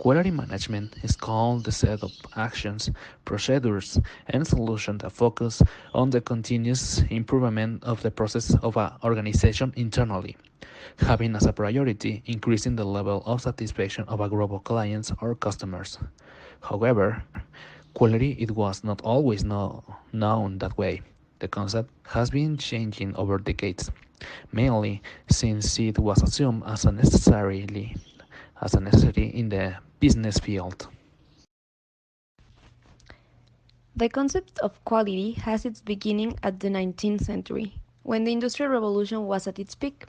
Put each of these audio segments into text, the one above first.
Quality management is called the set of actions, procedures, and solutions that focus on the continuous improvement of the process of an organization internally, having as a priority increasing the level of satisfaction of a group of clients or customers. However, quality it was not always known that way. The concept has been changing over decades, mainly since it was assumed as a necessity in the business field. The concept of quality has its beginning at the 19th century, when the Industrial Revolution was at its peak.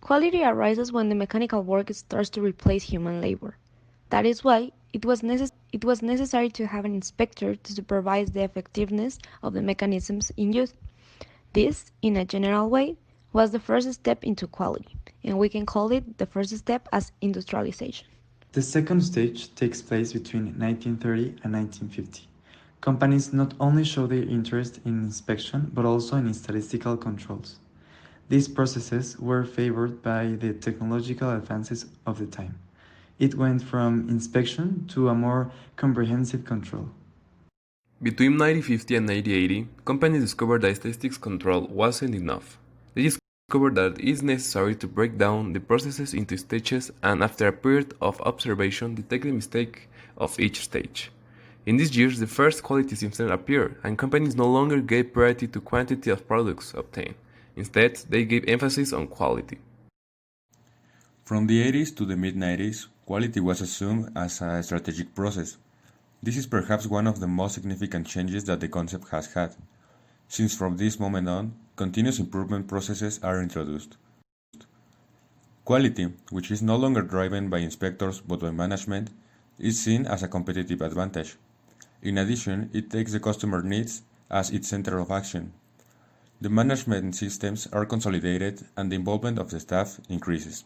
Quality arises when the mechanical work starts to replace human labor. That is why it was necessary to have an inspector to supervise the effectiveness of the mechanisms in use. This, in a general way, was the first step into quality, and we can call it the first step as industrialization. The second stage takes place between 1930 and 1950. Companies not only show their interest in inspection but also in statistical controls. These processes were favored by the technological advances of the time. It went from inspection to a more comprehensive control. Between 1950 and 1980, companies discovered that statistics control wasn't enough. They discovered that it is necessary to break down the processes into stages and after a period of observation detect the mistake of each stage. In these years, the first quality systems appeared, and companies no longer gave priority to quantity of products obtained. Instead, they gave emphasis on quality. From the 80s to the mid-90s, quality was assumed as a strategic process. This is perhaps one of the most significant changes that the concept has had, since from this moment on, continuous improvement processes are introduced. Quality, which is no longer driven by inspectors but by management, is seen as a competitive advantage. In addition, it takes the customer needs as its center of action. The management systems are consolidated and the involvement of the staff increases.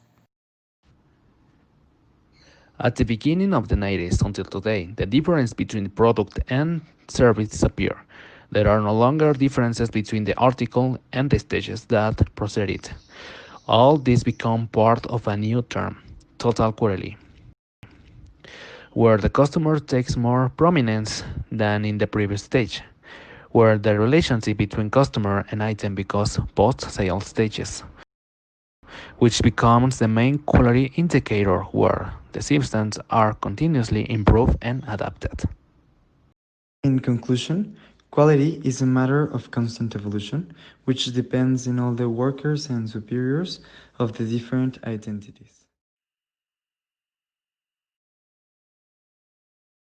At the beginning of the 90s until today, the difference between product and service disappeared. There are no longer differences between the article and the stages that precede it. All this become part of a new term, total quality, where the customer takes more prominence than in the previous stage, where the relationship between customer and item becomes post-sale stages, which becomes the main quality indicator where the systems are continuously improved and adapted. In conclusion, quality is a matter of constant evolution, which depends on all the workers and superiors of the different identities.